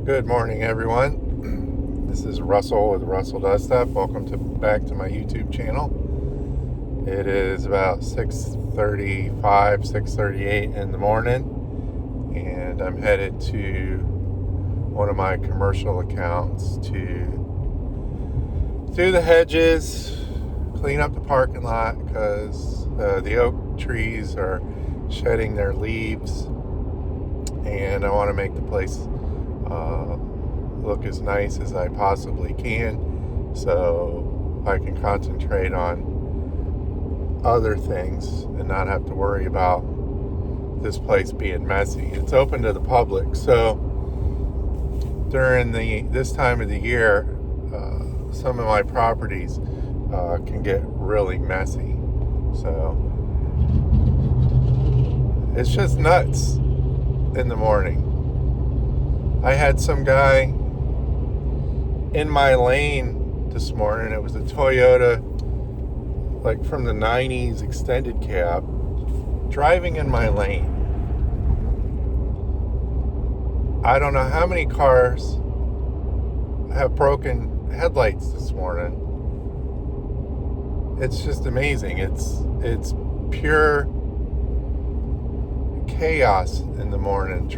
Good morning, everyone. This is Russell with Russell Does Stuff. Welcome back to my YouTube channel. It is about 6:35, 6:38 in the morning, and I'm headed to one of my commercial accounts to do the hedges, clean up the parking lot because the oak trees are shedding their leaves, and I want to make the place look as nice as I possibly can so I can concentrate on other things and not have to worry about this place being messy. It's open to the public, so during this time of the year, some of my properties can get really messy. So it's just nuts in the morning. I had some guy in my lane this morning. It was a Toyota, like from the 90s extended cab, driving in my lane. I don't know how many cars have broken headlights this morning. It's just amazing. It's pure chaos in the morning.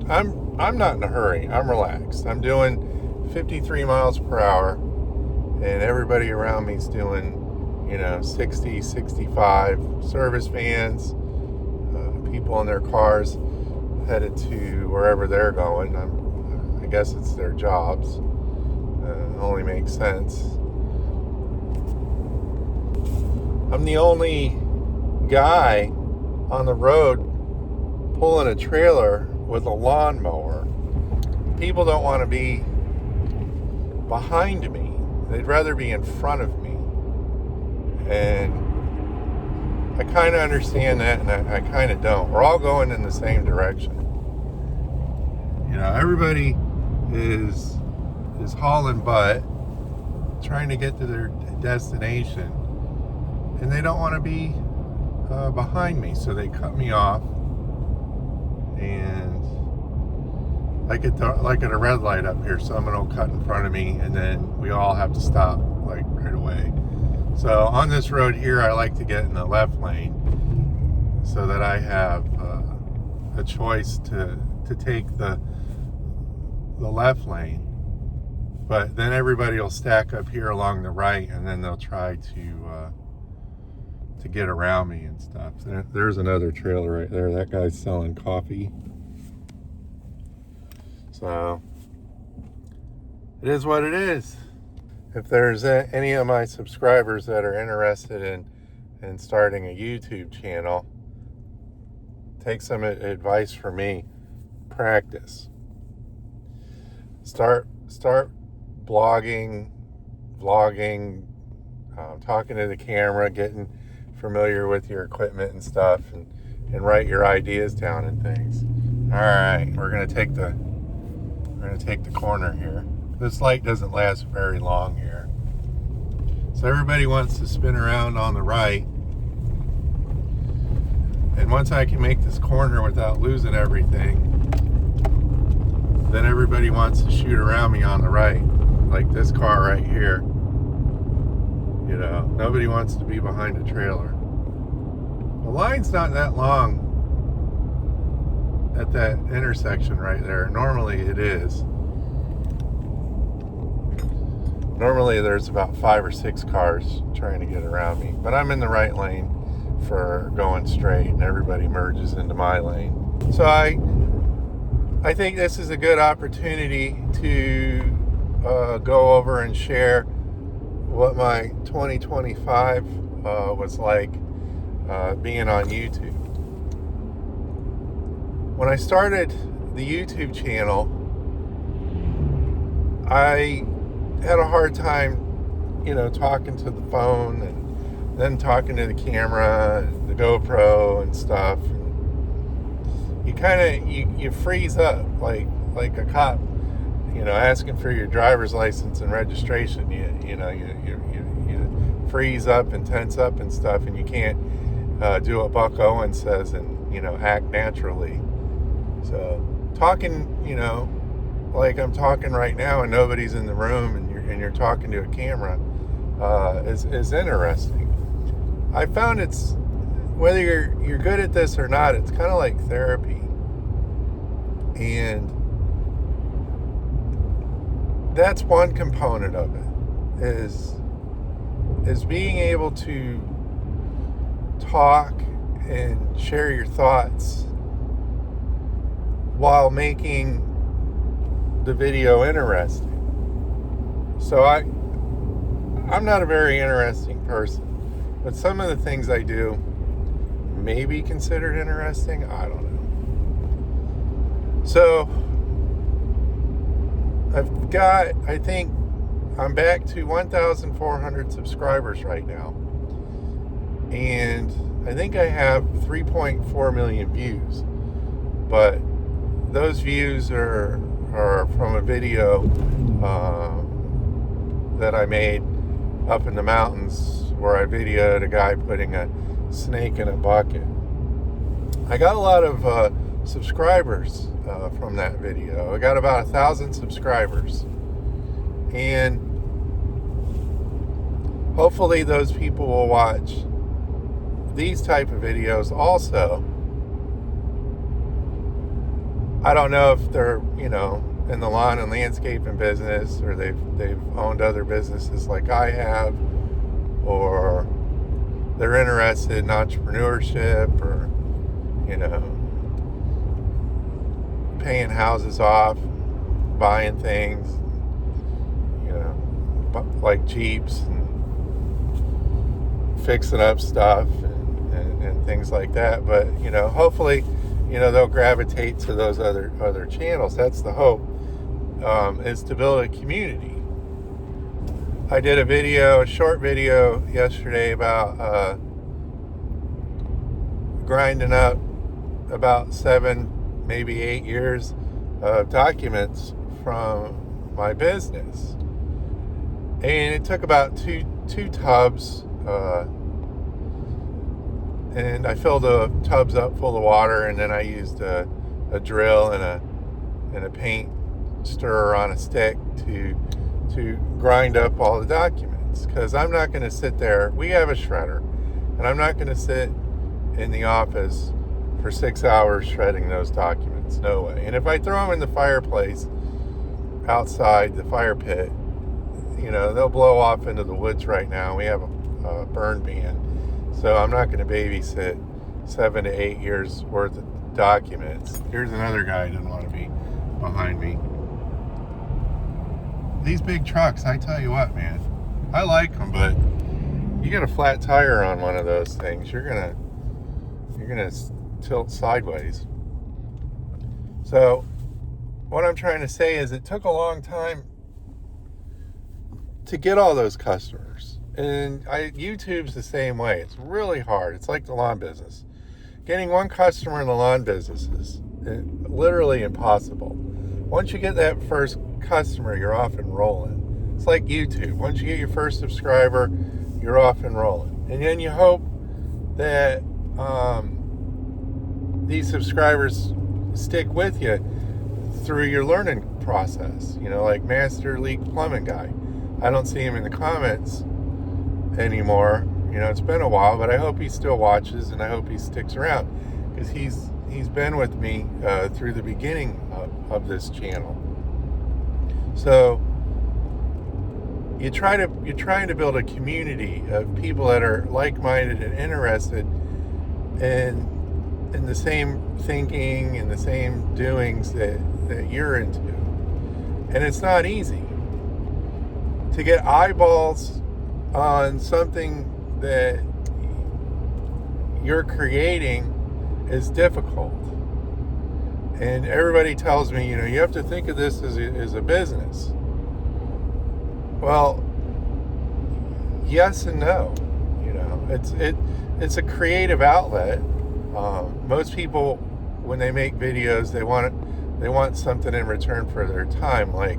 I'm not in a hurry. I'm relaxed. I'm doing 53 miles per hour, and everybody around me's doing 60, 65. Service vans, people in their cars headed to wherever they're going. I guess it's their jobs. It only makes sense. I'm the only guy on the road pulling a trailer with a lawnmower. People don't want to be behind me. They'd rather be in front of me. And I kind of understand that, and I kind of don't. We're all going in the same direction. Everybody is hauling butt, trying to get to their destination, and they don't want to be behind me, so they cut me off. And like at a red light up here, someone will cut in front of me, and then we all have to stop like right away. So on this road here, I like to get in the left lane so that I have a choice to take the left lane. But then everybody will stack up here along the right, and then they'll try to get around me and stuff. There's another trailer right there. That guy's selling coffee. So it is what it is. If there's any of my subscribers that are interested in starting a YouTube channel, take some advice from me. Practice. Start blogging, vlogging, talking to the camera, getting familiar with your equipment and stuff, and write your ideas down and things. All right, we're gonna take the corner here. This light doesn't last very long here. So everybody wants to spin around on the right. And once I can make this corner without losing everything, then everybody wants to shoot around me on the right, like this car right here. Nobody wants to be behind a trailer. The line's not that long at that intersection right there. Normally it is. Normally there's about 5 or 6 cars trying to get around me, but I'm in the right lane for going straight, and everybody merges into my lane. So I think this is a good opportunity to go over and share what my 2025 was like being on YouTube. When I started the YouTube channel, I had a hard time, talking to the phone and then talking to the camera, the GoPro and stuff. You kind of you freeze up like a cop, asking for your driver's license and registration. You freeze up and tense up and stuff, and you can't do what Buck Owens says and act naturally. So talking, like I'm talking right now and nobody's in the room, and you're talking to a camera, is interesting. I found it's, whether you're good at this or not, it's kind of like therapy. And that's one component of it, is being able to talk and share your thoughts while making the video interesting. So I'm not a very interesting person, but some of the things I do may be considered interesting. I don't know. So I think I'm back to 1,400 subscribers right now. And I think I have 3.4 million views. But those views are from a video that I made up in the mountains, where I videoed a guy putting a snake in a bucket. I got a lot of subscribers from that video. I got about 1,000 subscribers, and hopefully those people will watch these type of videos also. I don't know if they're, in the lawn and landscaping business, or they've owned other businesses like I have, or they're interested in entrepreneurship, or paying houses off, buying things, like Jeeps, and fixing up stuff, and things like that. But hopefully they'll gravitate to those other channels. That's the hope, is to build a community. I did a short video yesterday about grinding up about 7, maybe 8 years of documents from my business, and it took about two tubs, and I filled the tubs up full of water, and then I used a drill and a paint stirrer on a stick to grind up all the documents, because I'm not going to sit there. We have a shredder, and I'm not going to sit in the office for 6 hours shredding those documents. No way. And if I throw them in the fireplace outside the fire pit, they'll blow off into the woods right now. We have a burn ban. So I'm not going to babysit 7 to 8 years worth of documents. Here's another guy who doesn't want to be behind me. These big trucks, I tell you what, man, I like them, but you get a flat tire on one of those things, you're gonna tilt sideways. So what I'm trying to say is, it took a long time to get all those customers. And YouTube's the same way. It's really hard. It's like the lawn business. Getting one customer in the lawn business is literally impossible. Once you get that first customer, you're off and rolling. It's like YouTube. Once you get your first subscriber, you're off and rolling. And then you hope that these subscribers stick with you through your learning process. Like Master League Plumbing Guy. I don't see him in the comments anymore. It's been a while, but I hope he still watches, and I hope he sticks around, because he's been with me through the beginning of this channel. So you're trying to build a community of people that are like-minded and interested in the same thinking and the same doings that you're into. And it's not easy to get eyeballs on something that you're creating. Is difficult. And everybody tells me, you have to think of this as a business. Well, yes and no. It's a creative outlet. Most people, when they make videos, they want something in return for their time. Like,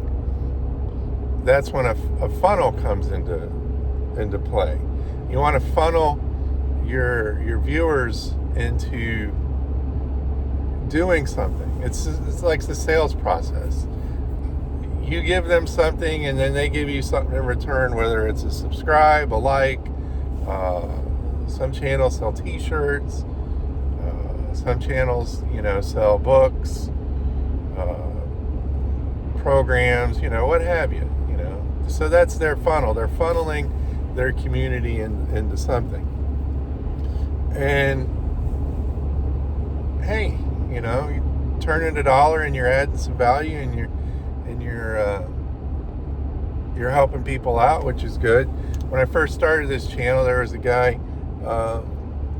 that's when a funnel comes into play. You want to funnel your viewers into doing something. It's like the sales process. you give them something and then they give you something in return, whether it's a subscribe, a like. Some channels sell t-shirts. Some channels, sell books, programs, what have you, So that's their funnel. They're funneling their community into something. And hey, you turn in $1 and you're adding some value, and you're helping people out, which is good. When I first started this channel, there was a guy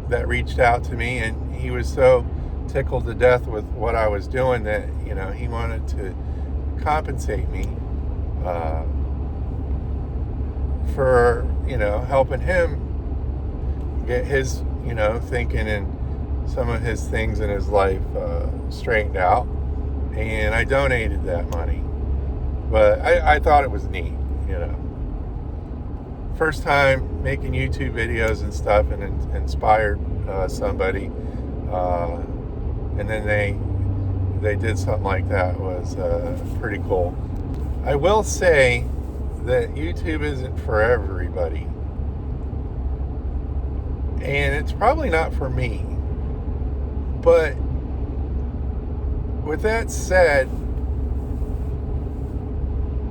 that reached out to me, and he was so tickled to death with what I was doing that he wanted to compensate me for helping him get his thinking and some of his things in his life straightened out. And I donated that money, but I thought it was neat. First time making YouTube videos and stuff, and inspired somebody, and then they did something like that. Was pretty cool. I will say that YouTube isn't for everybody, and it's probably not for me. But with that said,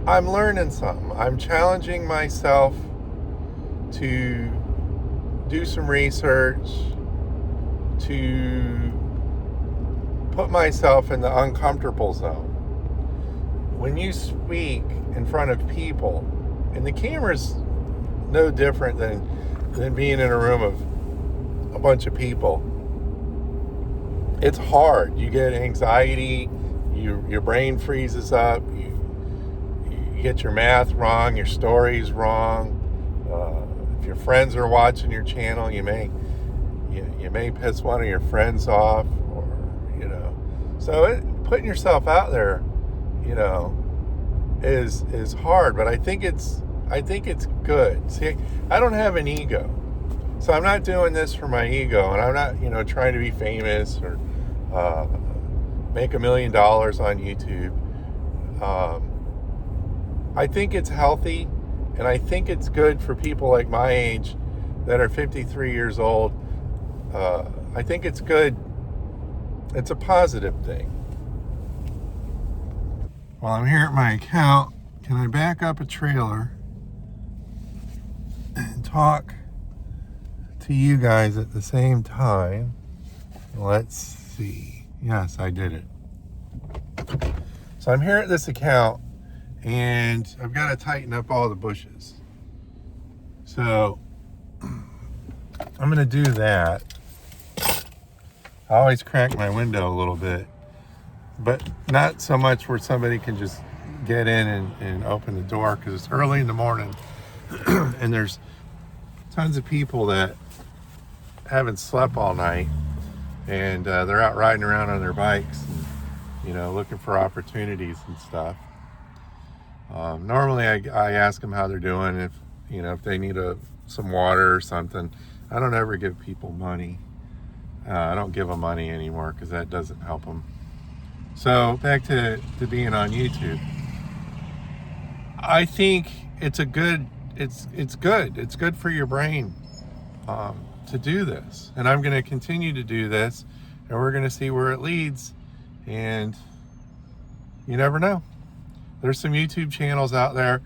I'm learning something. I'm challenging myself to do some research, to put myself in the uncomfortable zone. When you speak in front of people, and the camera's no different than being in a room of a bunch of people, it's hard. You get anxiety, your brain freezes up, you get your math wrong, your story's wrong. If your friends are watching your channel, you may piss one of your friends off, or so putting yourself out there, is hard. But I think it's good. See, I don't have an ego, so I'm not doing this for my ego, and I'm not trying to be famous or make $1 million on YouTube. I think it's healthy, and I think it's good for people like my age that are 53 years old. I think it's good. It's a positive thing. While I'm here at my account, can I back up a trailer and talk to you guys at the same time? Let's see. Yes, I did it. So I'm here at this account, and I've got to tighten up all the bushes. So I'm going to do that. I always crack my window a little bit, but not so much where somebody can just get in and open the door, because it's early in the morning and there's tons of people that haven't slept all night, and they're out riding around on their bikes and, looking for opportunities and stuff. Normally I ask them how they're doing, if they need some water or something. I don't ever give people money. I don't give them money anymore, because that doesn't help them. So back to being on YouTube. I think it's good. It's good for your brain to do this, and I'm going to continue to do this, and we're going to see where it leads. And you never know. There's some YouTube channels out there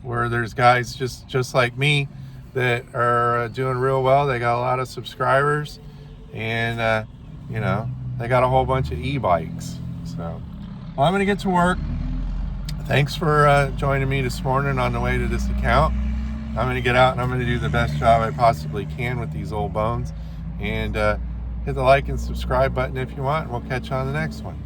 where there's guys just like me that are doing real well. They got a lot of subscribers, and they got a whole bunch of e-bikes. So, well, I'm going to get to work. Thanks for joining me this morning on the way to this account. I'm going to get out and I'm going to do the best job I possibly can with these old bones. And hit the like and subscribe button if you want, and we'll catch you on the next one.